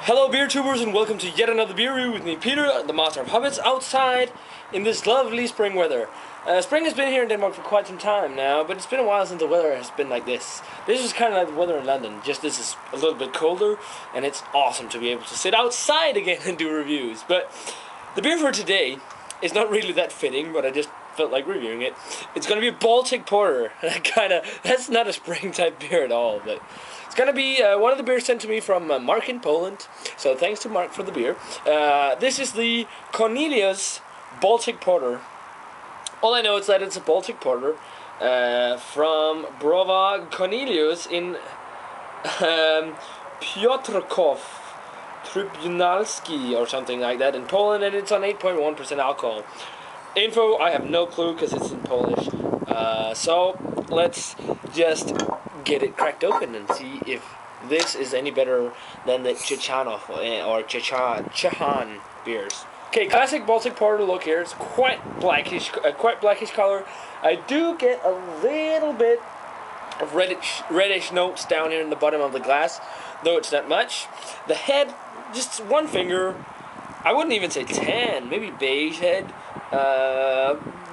Hello beer tubers, and welcome to yet another Brewery with me, Peter, the master of hobbits, outside in this lovely spring weather. Spring has been here in Denmark for quite some time now, but it's been a while since the weather has been like this. This is kind of like the weather in London, just this is a little bit colder, and it's awesome to be able to sit outside again and do reviews. But the beer for today is not really that fitting, but I just felt like reviewing it. It's going to be a Baltic Porter. That's not a spring type beer at all, but it's going to be one of the beers sent to me from Mark in Poland. So thanks to Mark for the beer. This is the Cornelius Baltic Porter. All I know is that it's a Baltic Porter from Browar Cornelius in Piotrkow, Tryb or something like that in Poland, and it's on 8.1% alcohol. Info, I have no clue because it's in Polish. So let's just get it cracked open and see if this is any better than the Chechanov or Chechan beers. Okay, classic Baltic Porter look here. It's quite blackish color. I do get a little bit of reddish notes down here in the bottom of the glass, though it's not much. The head, just one finger. I wouldn't even say tan, maybe beige head.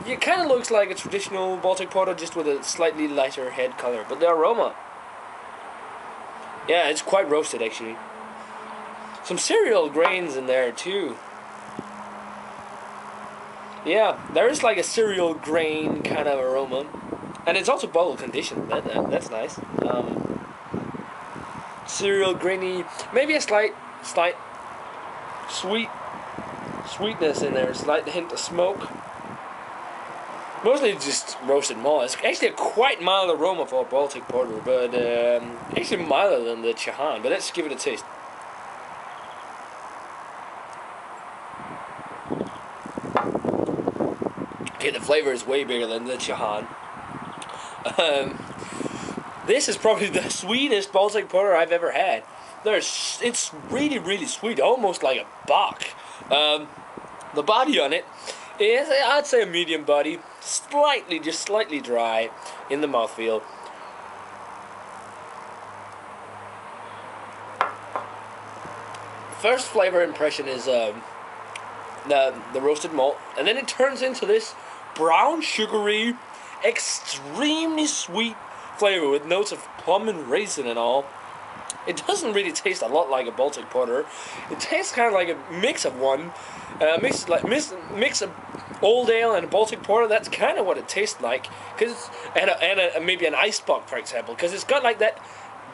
It kind of looks like a traditional Baltic Porter, just with a slightly lighter head color. But the aroma, yeah, it's quite roasted actually. Some cereal grains in there too. Yeah, there is like a cereal grain kind of aroma, and it's also bottle conditioned. That's nice. Cereal grainy, maybe a slight sweetness in there, a slight hint of smoke. Mostly just roasted malt. It's actually a quite mild aroma for a Baltic Porter, but actually milder than the Chechan. But let's give it a taste. Okay, the flavor is way bigger than the Chechan. This is probably the sweetest Baltic Porter I've ever had. It's really, really sweet, almost like a Bock. The body on it is, I'd say, a medium body, just slightly dry in the mouthfeel. First flavor impression is the roasted malt, and then it turns into this brown, sugary, extremely sweet flavor with notes of plum and raisin and all. It doesn't really taste a lot like a Baltic Porter. It tastes kind of like a mix of one. Mix of Old Ale and a Baltic Porter. That's kind of what it tastes like. And maybe an Icebox, for example. Because it's got like that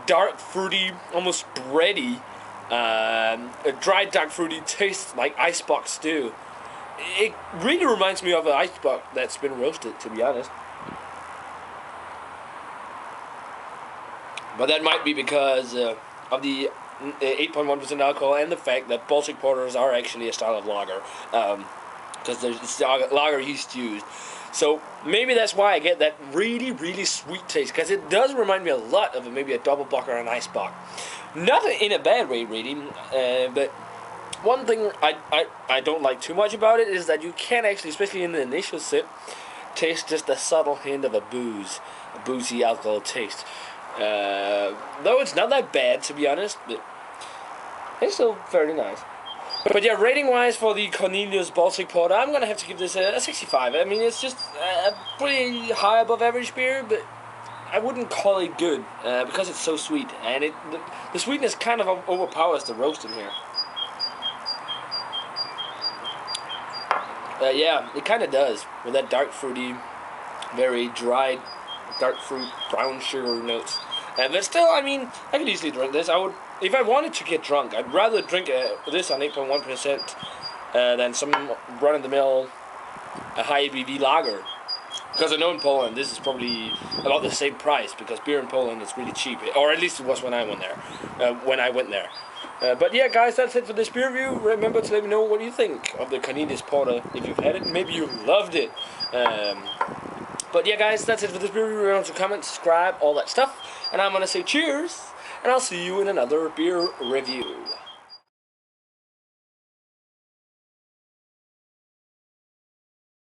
dark, fruity, almost bready, a dry, dark, fruity taste like Icebox do. It really reminds me of an Icebox that's been roasted, to be honest. But that might be because of the 8.1% alcohol and the fact that Baltic Porters are actually a style of lager. Because it's the lager yeast used. So maybe that's why I get that really, really sweet taste. Because it does remind me a lot of maybe a double Bock or an Icebox. Not in a bad way, really. But one thing I don't like too much about it is that you can actually, especially in the initial sip, taste just a subtle hint of a boozy alcohol taste. Though it's not that bad, to be honest, but it's still fairly nice. But yeah, rating wise for the Cornelius Baltic Porter, I'm gonna have to give this a 65. I mean, it's just a pretty high above average beer, but I wouldn't call it good because it's so sweet, and the sweetness kind of overpowers the roast in here. Yeah, it kind of does, with that dark fruity, very dried dark fruit, brown sugar notes. But still, I mean, I could easily drink this. I would, if I wanted to get drunk, I'd rather drink this on 8.1% than some run-of-the-mill high ABV lager. Because I know in Poland this is probably about the same price, because beer in Poland is really cheap, or at least it was when I went there. But yeah, guys, that's it for this beer review. Remember to let me know what you think of the Cornelius Porter. If you've had it, maybe you loved it. But yeah, guys, that's it for this beer review. Remember to comment, subscribe, all that stuff. And I'm gonna say cheers, and I'll see you in another beer review.